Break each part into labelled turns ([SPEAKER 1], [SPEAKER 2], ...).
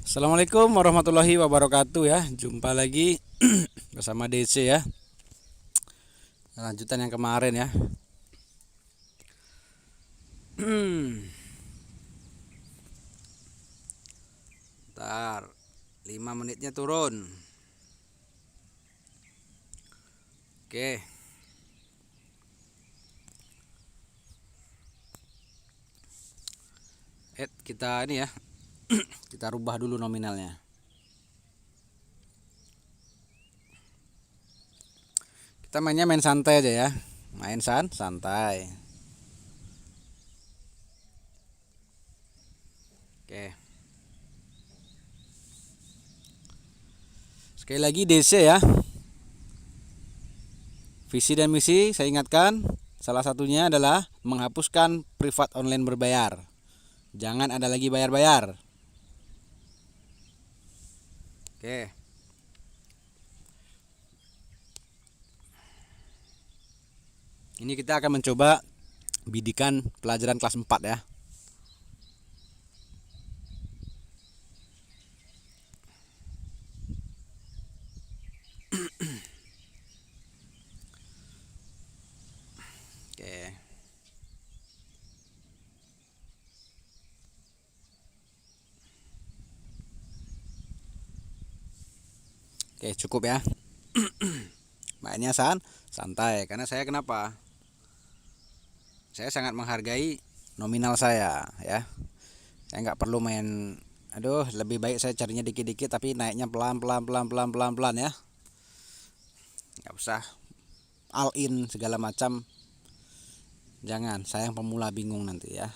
[SPEAKER 1] Assalamualaikum warahmatullahi wabarakatuh ya. Jumpa lagi bersama DC ya. Lanjutan yang kemarin ya. Ntar 5 menitnya turun. Oke. Kita ini ya. Kita rubah dulu nominalnya. Kita mainnya main santai aja ya. Main santai. Oke. Sekali lagi DC ya. Visi dan misi saya ingatkan, salah satunya adalah menghapuskan privat online berbayar. Jangan ada lagi bayar-bayar. Oke. Ini kita akan mencoba bidikan pelajaran kelas 4 ya. Oke. Oke, cukup ya. Mainnya santai karena saya kenapa? Saya sangat menghargai nominal saya ya. Saya nggak perlu main aduh, lebih baik saya carinya dikit-dikit tapi naiknya pelan-pelan ya. Nggak usah all in segala macam. Jangan, saya yang pemula bingung nanti ya.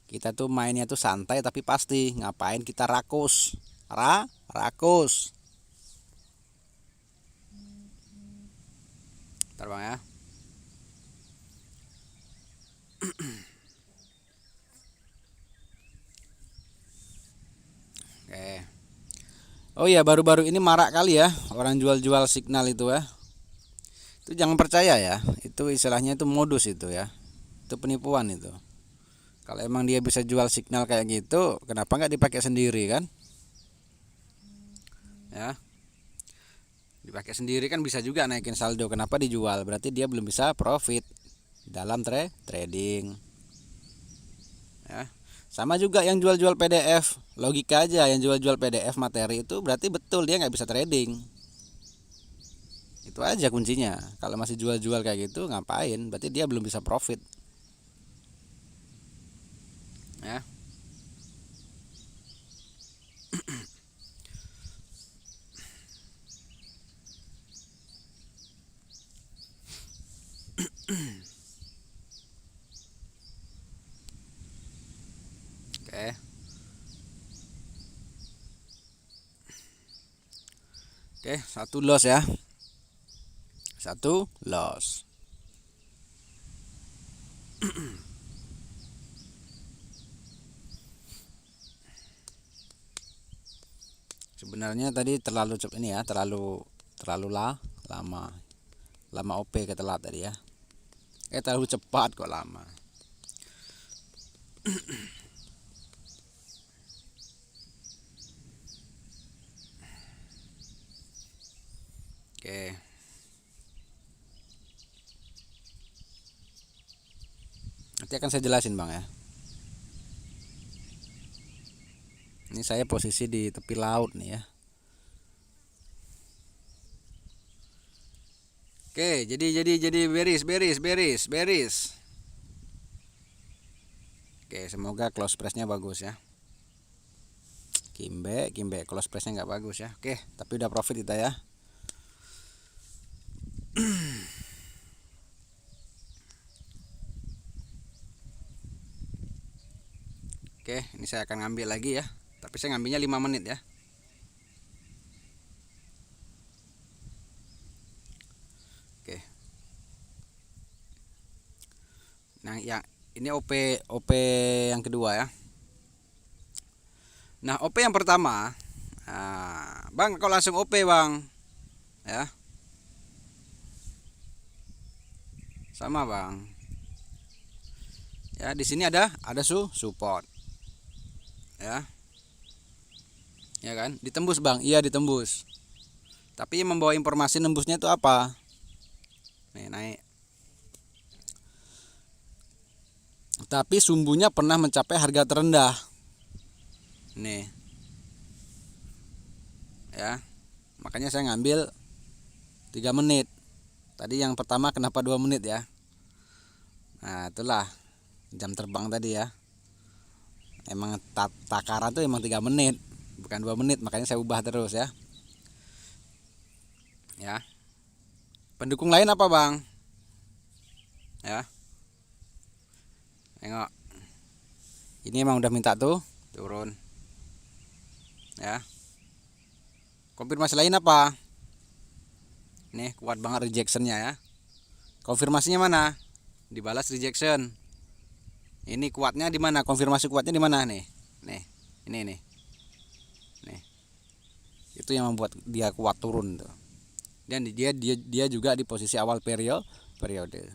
[SPEAKER 1] Kita tuh mainnya tuh santai tapi pasti. Ngapain kita rakus? Rakus. Ntar bang ya. Oke. Oh iya, baru-baru ini marak kali ya orang jual-jual signal itu ya. Itu jangan percaya ya. Itu istilahnya itu modus itu ya. Itu penipuan itu. Kalau emang dia bisa jual signal kayak gitu, kenapa nggak dipakai sendiri kan? Ya, dipakai sendiri kan bisa juga naikin saldo. Kenapa dijual? Berarti dia belum bisa profit dalam trading. Ya, sama juga yang jual-jual PDF. Logika aja yang jual-jual PDF materi itu berarti betul dia nggak bisa trading. Itu aja kuncinya. Kalau masih jual-jual kayak gitu ngapain? Berarti dia belum bisa profit. Ya. Oke. Oke, satu loss ya. Satu loss. Sebenarnya tadi terlalu ini ya, terlalu lama. Lama OP ketelat tadi ya. Terlalu cepat kok lama. Oke. Nanti akan saya jelasin bang ya. Ini saya posisi di tepi laut nih ya. Oke, jadi beris. Oke, semoga close price-nya bagus ya. Kimbe close price-nya nggak bagus ya. Oke, tapi udah profit kita ya. Oke, ini saya akan ngambil lagi ya. Tapi saya ngambilnya 5 menit ya. Oke. Nah, yang ini OP yang kedua ya. Nah, OP yang pertama, nah, Bang, kau langsung OP, Bang. Ya. Sama, Bang. Ya, di sini ada support. Ya. Ya kan? Ditembus bang, iya ditembus. Tapi yang membawa informasi nembusnya itu apa? Nih naik. Tapi sumbunya pernah mencapai harga terendah. Nih. Ya. Makanya saya ngambil 3 menit. Tadi yang pertama kenapa 2 menit ya? Nah, itulah jam terbang tadi ya. Emang takaran tuh emang 3 menit, bukan 2 menit, makanya saya ubah terus ya. Ya. Pendukung lain apa, Bang? Ya. Tengok. Ini emang udah minta tuh turun. Ya. Konfirmasi lain apa? Nih, kuat banget rejectionnya ya. Konfirmasinya mana? Dibalas rejection. Ini kuatnya di mana? Konfirmasi kuatnya di mana nih? Nih, ini nih. Nih. Itu yang membuat dia kuat turun tuh. Dan dia juga di posisi awal periode.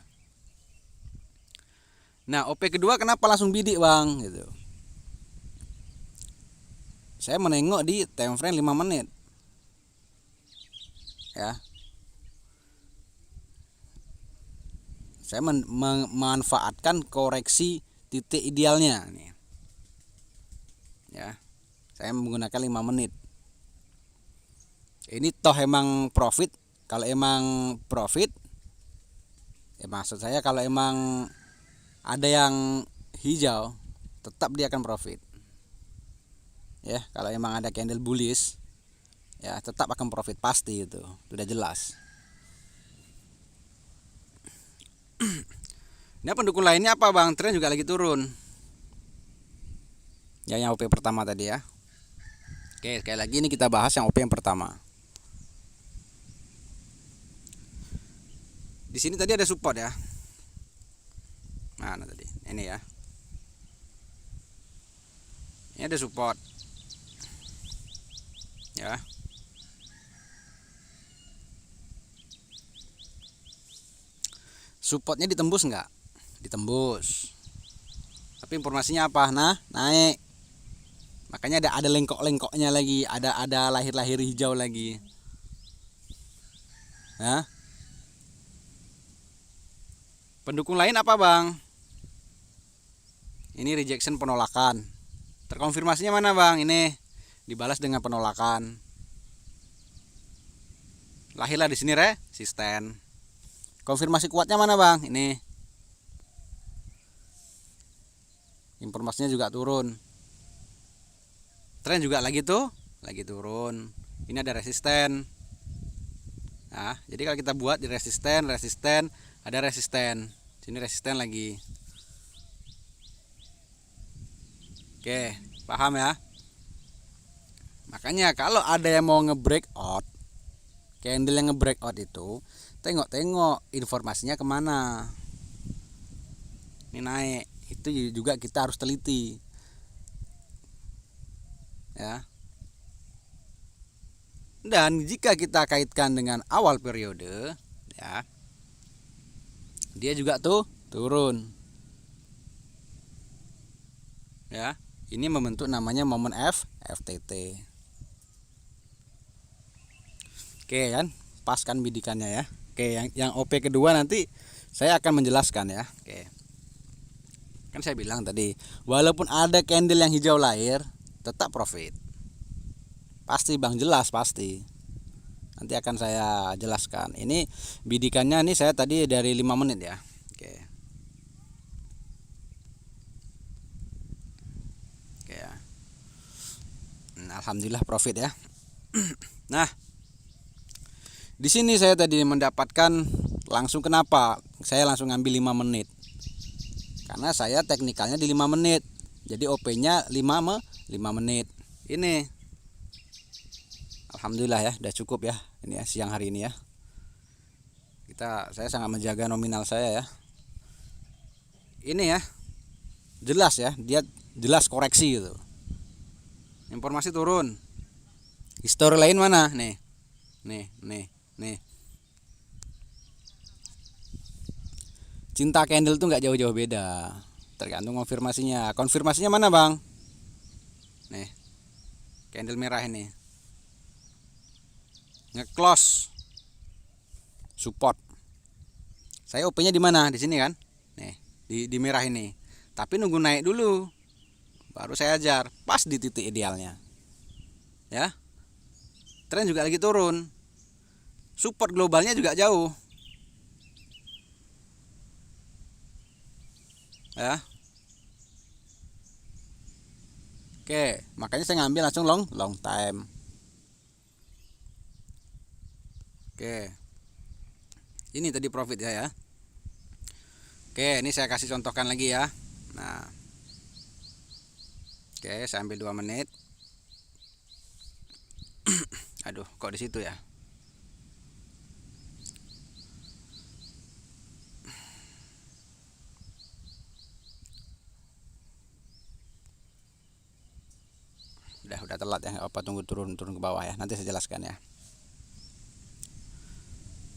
[SPEAKER 1] Nah, OP kedua kenapa langsung bidik, Bang? Gitu. Saya menengok di time frame 5 menit. Ya. Saya memanfaatkan koreksi titik idealnya nih. Ya. Saya menggunakan 5 menit. Ini toh emang profit. Kalau emang profit, ya maksud saya kalau emang ada yang hijau, tetap dia akan profit. Ya, kalau emang ada candle bullish, ya tetap akan profit pasti, itu sudah jelas. Nah, pendukung lainnya apa, Bang? Tren juga lagi turun. Ya, yang OP pertama tadi ya. Oke, sekali lagi ini kita bahas yang OP yang pertama. Di sini tadi ada support ya. Mana tadi? Ini ya. Ini ada support. Ya. Supportnya ditembus nggak? Ditembus. Tapi informasinya apa? Nah, naik. Makanya ada lengkok-lengkoknya lagi, ada lahir-lahir hijau lagi. Ya. Pendukung lain apa, Bang? Ini rejection, penolakan. Terkonfirmasinya mana, Bang? Ini dibalas dengan penolakan. Lahirlah di sini resisten. Konfirmasi kuatnya mana, Bang? Ini. Informasinya juga turun. Tren juga lagi turun. Ini ada resisten. Nah, jadi kalau kita buat di resisten, ada resisten. Sini resisten lagi. Oke, paham ya? Makanya kalau ada yang mau nge-breakout, candle yang nge-breakout itu, tengok informasinya kemana. Ini naik, itu juga kita harus teliti. Ya. Dan jika kita kaitkan dengan awal periode, ya, dia juga turun. Ya, ini membentuk namanya momen FTT. Oke kan, pas kan bidikannya ya. Oke, yang OP kedua nanti saya akan menjelaskan ya. Oke. Kan saya bilang tadi, walaupun ada candle yang hijau lahir, tetap profit. Pasti, Bang, jelas pasti. Nanti akan saya jelaskan. Ini bidikannya nih saya tadi dari 5 menit ya. Oke. Oke ya. Alhamdulillah profit ya. Nah, di sini saya tadi mendapatkan langsung, kenapa saya langsung ngambil 5 menit. Karena saya teknikalnya di 5 menit. Jadi OP-nya 5 menit. Ini alhamdulillah ya, udah cukup ya. Ini ya siang hari ini ya. Saya sangat menjaga nominal saya ya. Ini ya. Jelas ya, dia jelas koreksi gitu. Informasi turun. Histori lain mana? Nih. Cinta candle tuh nggak jauh-jauh beda. Tergantung konfirmasinya. Konfirmasinya mana, Bang? Nih. candle merah ini nge-close support. Saya OP-nya di mana? Di sini kan? Nih, di merah ini. Tapi nunggu naik dulu. Baru saya ajar pas di titik idealnya. Ya. Tren juga lagi turun. Support globalnya juga jauh. Ya. Oke, makanya saya ngambil langsung long time. Oke. Ini tadi profit ya. Oke, ini saya kasih contohkan lagi ya. Nah. Oke, saya ambil 2 menit. Aduh, kok di situ ya? Udah telat ya, nggak apa, tunggu turun ke bawah ya. Nanti saya jelaskan ya.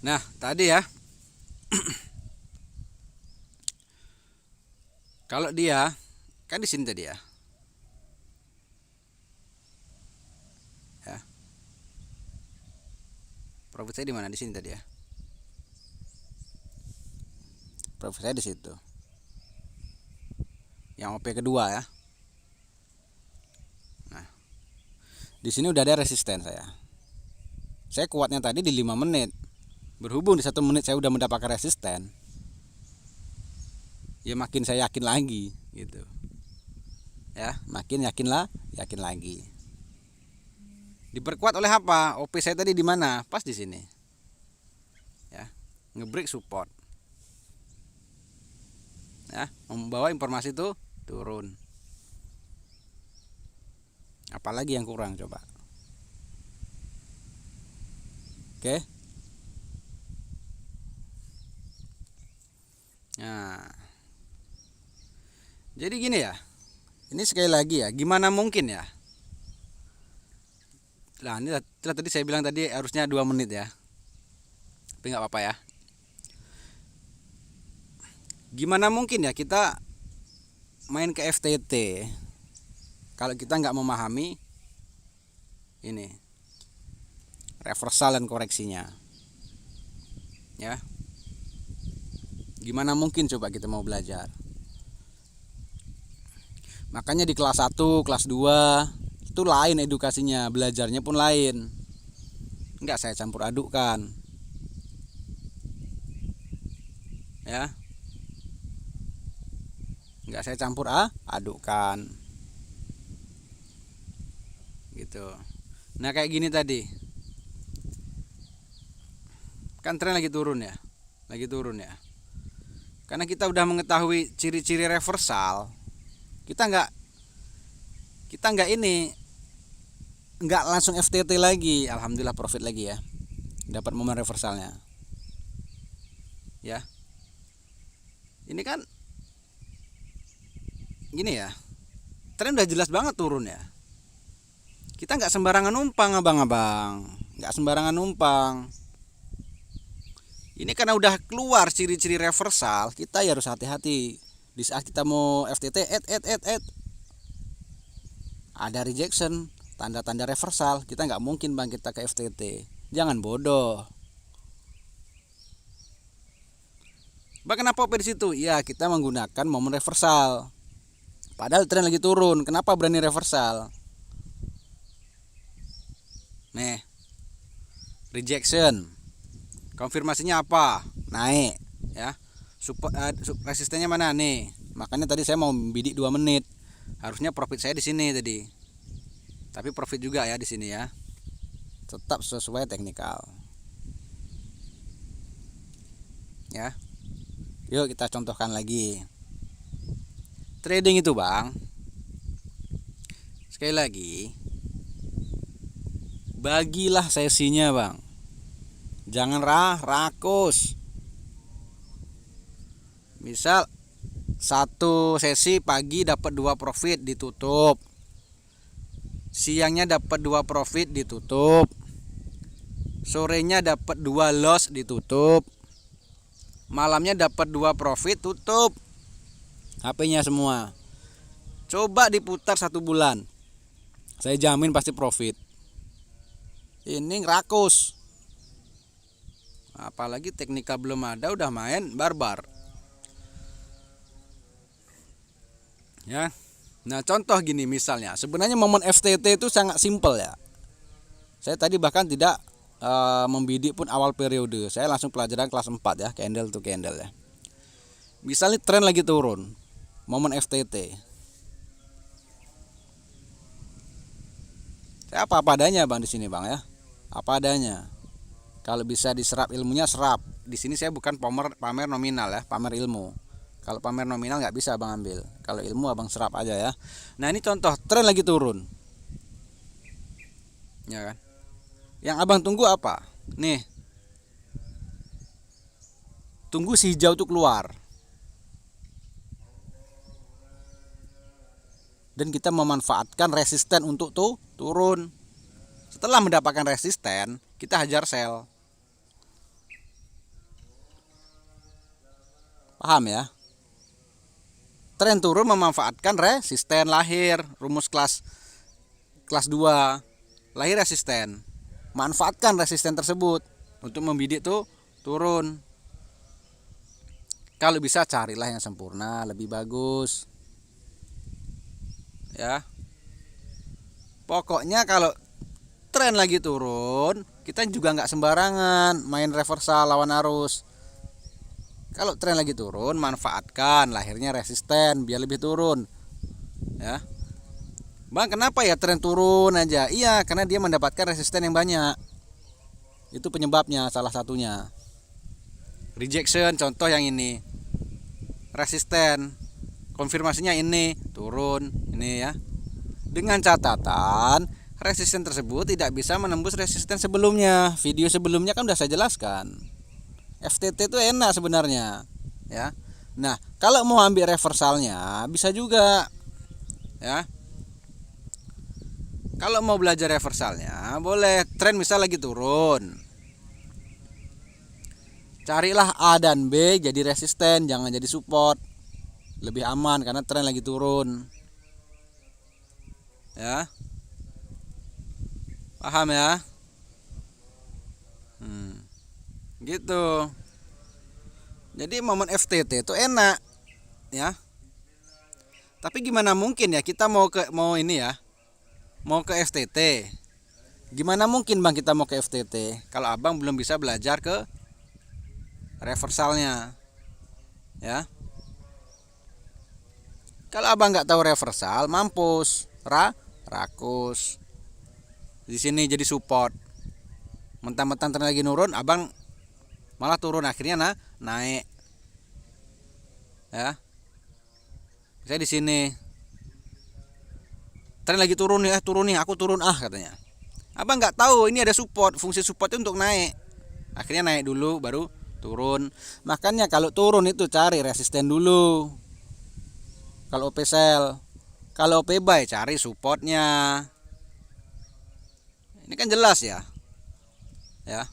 [SPEAKER 1] Nah, tadi ya. Kalau dia kan di sini tadi ya. Ya. Profit saya di mana? Di sini tadi ya. Profit saya di situ. Yang OP kedua ya. Nah, di sini udah ada resisten saya. Saya kuatnya tadi di 5 menit. Berhubung di 1 menit saya udah mendapatkan resisten, ya makin saya yakin lagi gitu. Ya, makin yakin lagi. Diperkuat oleh apa? OP saya tadi di mana? Pas di sini. Ya, ngebreak support. Ya, membawa informasi itu turun. Apalagi yang kurang coba? Oke. Nah, jadi gini ya. Ini sekali lagi ya, gimana mungkin ya? Nah, ini tadi saya bilang tadi harusnya 2 menit ya. Tapi nggak apa-apa ya. Gimana mungkin ya kita main ke FTT kalau kita nggak memahami ini reversal dan koreksinya. Ya. Gimana mungkin coba kita mau belajar? Makanya di kelas 1, kelas 2 itu lain edukasinya, belajarnya pun lain. Enggak saya campur adukkan. Ya. Enggak saya campur adukkan. Gitu. Nah, kayak gini tadi. Kan tren lagi turun ya. Karena kita udah mengetahui ciri-ciri reversal, kita nggak langsung FTT lagi. Alhamdulillah profit lagi ya, dapat momen reversalnya ya. Ini kan gini ya, tren udah jelas banget turun ya. Kita nggak sembarangan numpang abang-abang, nggak sembarangan numpang. Ini karena udah keluar ciri-ciri reversal, kita ya harus hati-hati. Di saat kita mau FTT, ada rejection, tanda-tanda reversal, kita nggak mungkin bang kita ke FTT. Jangan bodoh. Bang, kenapa di situ? Ya, kita menggunakan momen reversal. Padahal tren lagi turun, kenapa berani reversal? Nih, rejection. Konfirmasinya apa? Naik ya. Resistennya mana nih? Makanya tadi saya mau bidik 2 menit. Harusnya profit saya di sini tadi. Tapi profit juga ya di sini ya. Tetap sesuai teknikal. Ya. Yuk kita contohkan lagi. Trading itu, Bang. Sekali lagi, bagilah sesinya, Bang. Jangan rakus. Misal 1 sesi pagi dapat 2 profit ditutup. Siangnya dapat 2 profit ditutup. Sorenya dapat 2 loss ditutup. Malamnya dapat 2 profit tutup. HP-nya semua. Coba diputar 1 bulan. Saya jamin pasti profit. Ini rakus. Apalagi teknika belum ada udah main barbar. Ya. Nah, contoh gini misalnya, sebenarnya momen FTT itu sangat simpel ya. Saya tadi bahkan tidak membidik pun awal periode. Saya langsung pelajaran kelas 4 ya, candle to candle ya. Misalnya tren lagi turun, momen FTT. Saya apa adanya Bang di sini Bang ya. Apa adanya. Kalau bisa diserap ilmunya serap. Di sini saya bukan pamer nominal ya, pamer ilmu. Kalau pamer nominal nggak bisa Abang ambil. Kalau ilmu Abang serap aja ya. Nah, ini contoh tren lagi turun. Ya kan? Yang Abang tunggu apa? Nih. Tunggu si hijau itu keluar. Dan kita memanfaatkan resisten untuk turun. Setelah mendapatkan resisten, kita hajar sell. Paham ya? Tren turun memanfaatkan resisten lahir, rumus kelas 2. Lahir resisten. Manfaatkan resisten tersebut untuk membidik tuh turun. Kalau bisa carilah yang sempurna, lebih bagus. Ya. Pokoknya kalau tren lagi turun, kita juga nggak sembarangan main reversal lawan arus. Kalau tren lagi turun, manfaatkan lahirnya resisten biar lebih turun. Ya. Bang, kenapa ya tren turun aja? Iya, karena dia mendapatkan resisten yang banyak. Itu penyebabnya, salah satunya. Rejection, contoh yang ini. Resisten, konfirmasinya ini, turun, ini ya. Dengan catatan, resisten tersebut tidak bisa menembus resisten sebelumnya. Video sebelumnya kan udah saya jelaskan. FTT itu enak sebenarnya, ya. Nah, kalau mau ambil reversalnya bisa juga, ya. Kalau mau belajar reversalnya boleh. Tren misal lagi turun, carilah A dan B jadi resisten, jangan jadi support. Lebih aman karena tren lagi turun. Ya. Paham ya? Gitu. Jadi momen FTT itu enak, ya. Tapi gimana mungkin ya kita mau ini ya. Mau ke FTT. Gimana mungkin Bang kita mau ke FTT kalau Abang belum bisa belajar ke reversalnya, ya. Kalau Abang nggak tahu reversal, mampus, rakus. Di sini jadi support. Mentang-mentang tren lagi nurun, Abang malah turun, akhirnya naik. Ya. Saya di sini. Tren lagi turun nih, aku turun katanya. Abang nggak tahu ini ada support, fungsi supportnya untuk naik. Akhirnya naik dulu baru turun. Makanya kalau turun itu cari resisten dulu. Kalau OP sell, kalau OP buy cari supportnya. Ini kan jelas ya. Ya,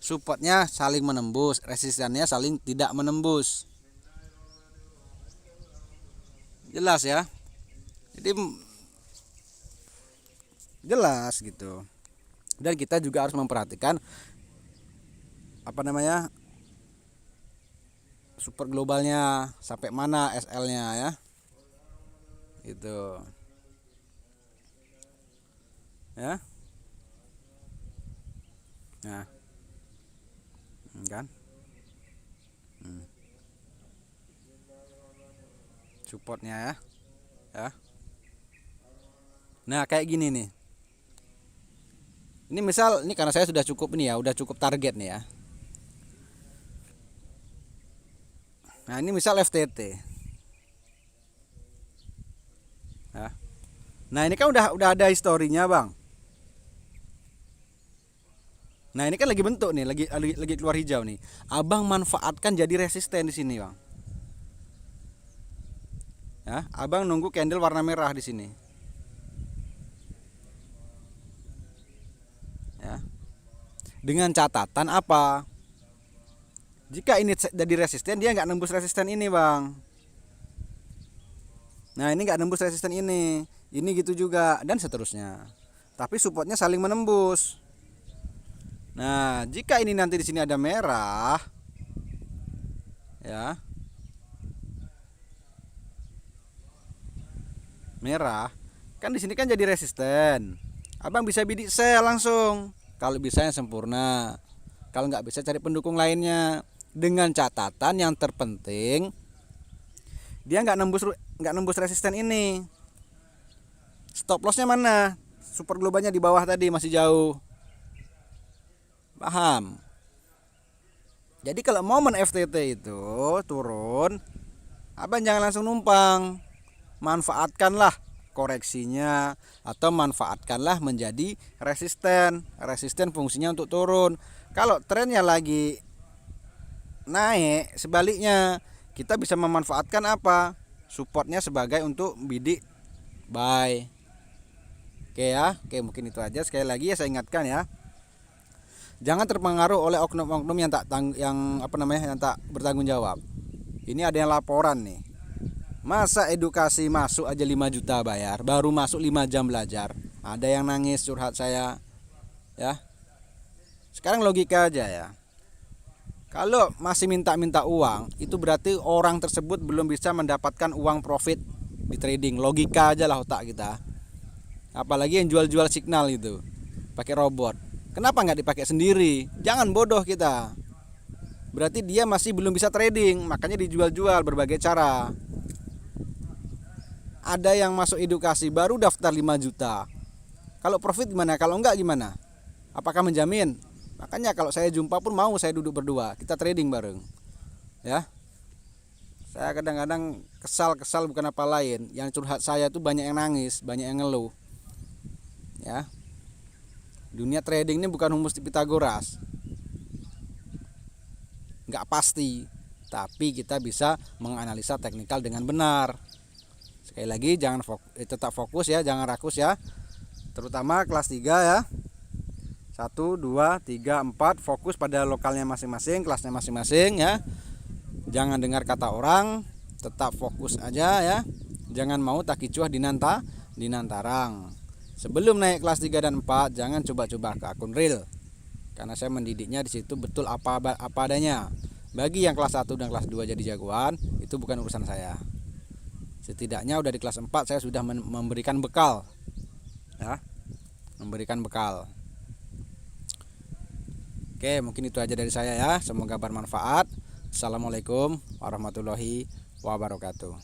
[SPEAKER 1] supportnya saling menembus, resistannya saling tidak menembus. Jelas ya. Jadi jelas gitu. Dan kita juga harus memperhatikan support globalnya sampai mana SL-nya ya. Gitu. Ya. Nah. Kan? Supportnya ya. Ya. Nah, kayak gini nih. Ini misal, ini karena saya sudah cukup ini ya, udah cukup target nih ya. Nah, ini misal FTT. Ya. Nah, ini kan udah ada historinya, Bang. Nah, ini kan lagi bentuk nih, lagi keluar hijau nih. Abang manfaatkan jadi resisten di sini, Bang. Ya, Abang nunggu candle warna merah di sini. Ya. Dengan catatan apa? Jika ini jadi resisten, dia nggak nembus resisten ini, Bang. Nah ini nggak nembus resisten ini gitu juga dan seterusnya. Tapi supportnya saling menembus. Nah jika ini nanti di sini ada merah, ya merah, kan di sini kan jadi resisten. Abang bisa bidik sell langsung. Kalau bisa yang sempurna. Kalau nggak bisa cari pendukung lainnya. Dengan catatan yang terpenting dia nggak nembus resisten ini. Stop lossnya mana? Super globalnya di bawah tadi masih jauh. Paham? Jadi kalau momen FTT itu turun, abang jangan langsung numpang. Manfaatkanlah koreksinya atau manfaatkanlah menjadi resisten. Resisten fungsinya untuk turun. Kalau trennya lagi naik, sebaliknya kita bisa memanfaatkan apa? Supportnya sebagai untuk bidik buy. Oke ya, oke mungkin itu aja. Sekali lagi ya saya ingatkan ya, jangan terpengaruh oleh oknum-oknum yang tak bertanggung jawab. Ini ada yang laporan nih. Masa edukasi masuk aja 5 juta bayar, baru masuk 5 jam belajar. Ada yang nangis curhat saya. Ya. Sekarang logika aja ya. Kalau masih minta-minta uang, itu berarti orang tersebut belum bisa mendapatkan uang profit di trading. Logika aja lah otak kita. Apalagi yang jual-jual signal itu, pakai robot. Kenapa nggak dipakai sendiri? Jangan bodoh kita. Berarti dia masih belum bisa trading, makanya dijual-jual berbagai cara. Ada yang masuk edukasi baru daftar 5 juta. Kalau profit gimana? Kalau enggak gimana? Apakah menjamin? Makanya kalau saya jumpa pun mau saya duduk berdua, kita trading bareng. Ya. Saya kadang-kadang kesal bukan apa lain. Yang curhat saya tuh banyak yang nangis, banyak yang ngeluh. Ya. Dunia trading ini bukan humus di Pitagoras. Enggak pasti, tapi kita bisa menganalisa teknikal dengan benar. Sekali lagi tetap fokus ya, jangan rakus ya. Terutama kelas 3 ya. 1, 2, 3, 4 fokus pada lokalnya masing-masing, kelasnya masing-masing ya. Jangan dengar kata orang, tetap fokus aja ya. Jangan mau takicuah dinantarang. Sebelum naik kelas 3 dan 4 jangan coba-coba ke akun real. Karena saya mendidiknya di situ betul apa adanya. Bagi yang kelas 1 dan kelas 2 jadi jagoan, itu bukan urusan saya. Setidaknya udah di kelas 4 saya sudah memberikan bekal. Ya. Memberikan bekal. Oke, mungkin itu aja dari saya ya. Semoga bermanfaat. Assalamualaikum warahmatullahi wabarakatuh.